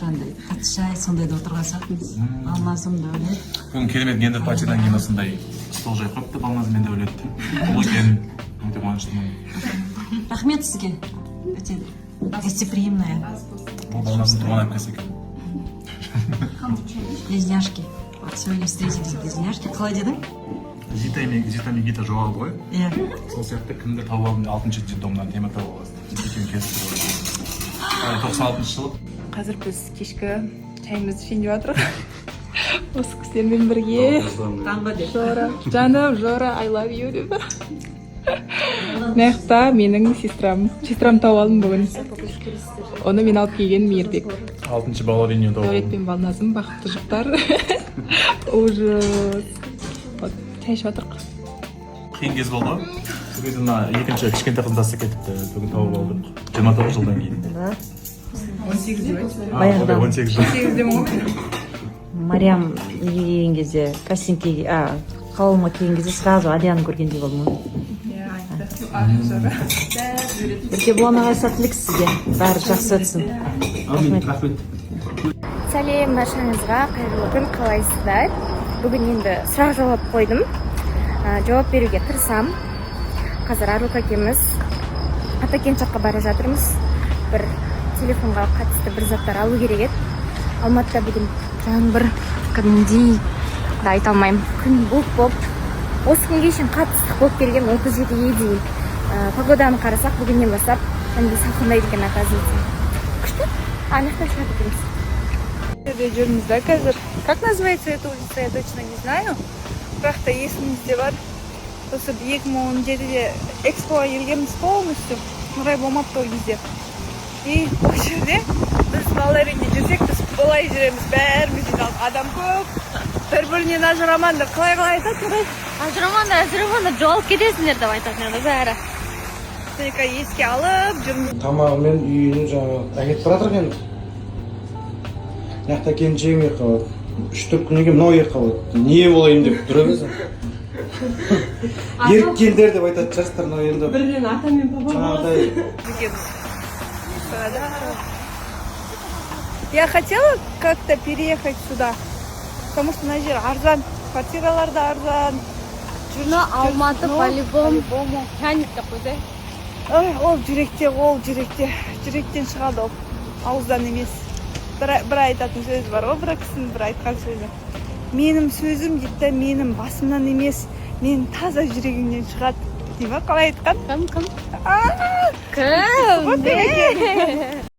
андай қатты шай сондайда отырған сияқтымыз. Алмазым да өледі. Бүгін керемет гендер партиядан кейін осындай стол жайып қойыпты, балназымен де өледі. Бұл екен өте қуаныштымын. Рахмет сізге. Өте гостеприимная. Бұл балназдың туған әпкесі екен. Близняшки. Вот сегодня встретились близняшки. Қалай дедің? Зита мен Гита жоғалды ғой. Иә. Сол сияқты кімді тауып алдым 6-шы детдомнан тема тауып аласың. Екеуін кестіріп аласың. 96-шы жылы. Қазір біз кешкі чайымызды ішейін деп жатырмыз. Осы кісілермен бірге. Таңғы деп. Жора, жаным, Жора, I love you деп. Мына менің сестрам тауып алдым бүгін. Оны мен алып келген Мейірбек. 6-шы балалариню тауып Дәулет алдым. пен Балназым бақытты жұптар. Ужас. Чай ішіп жатырмық. Қиын кез болды. Сол кезде мына екінші кішкентай қызын тастап кетіпті. Бүгін тауып алдық. 29 жылдан кейін. 18 деп айтшы. Баяғыдан. 18 жыл. 18 деп ма? Мариам келген кезде, кастингке, қалауыма келген кезде сразу Алияны көргендей болдым. Еркебұлан ағай сәттілік сізге. Бәрі жақсы өтсін. Рахмет. Сәлем баршаңызға, қайырлы күн, қалайсыздар? Бүгін енді сұрақ жауап қойдым. Жауап беруге тырысам. Қазір Арук әкеміз Атакен жаққа бара жатырмыз. Бір телефонға қатысты бір заттар алу керек еді. Алматыда бүгін жаңбыр, кәдімгідей айта алмаймын. Күн бұлт болып, осы күнге шейін қатты ыстық болып келген 37-ге дейін. Погоданы қарасақ, бүгіннен бастап кәдімгідей салқындайды екен, оказывается. Күшті? Анықтап шығады екенбіз. Жүрміз да қазір. Как называется эта улица, я точно не знаю. Бірақ та есімізде бар. Осы 2017-де экспоға келгенбіз полностью. Нұрай болмапты ол кезде. И ол жерде біз балалармен жүрсек, біз былай жүреміз, бәріміз жиналып. Адам көп, бір-бірінен ажырамандар. Қалай айтады Нұрай? Ажырамандар, жоғалып кетесіңдер деп айтатын еді бәрі. Только еске алып жүрміз. Тамағымен үйіне жаңағы әкетіп баратыр екен. Яқта келіншегім ек қалады. 3-4 күннен кейін мынау ек қалады. Не болайын деп тұра берсің. Еріккендер деп айтады жастар, мынау енді. Бірден ата мен папа жаңағыдай. Я хотела как-то переехать сюда, потому что на жер арзан, квартиралар да арзан. Жұрна Алматы по-любому тянет такой, Ол жүректен шығады ол, ауыздан емес. Бір айтатын сөз бар ғой, бір кісінің бір айтқан сөзі. Менің сөзім дейді, менің басымнан емес, менің таза жүрегімнен шығады. Дейма, қалай айтқан? Кім? Вот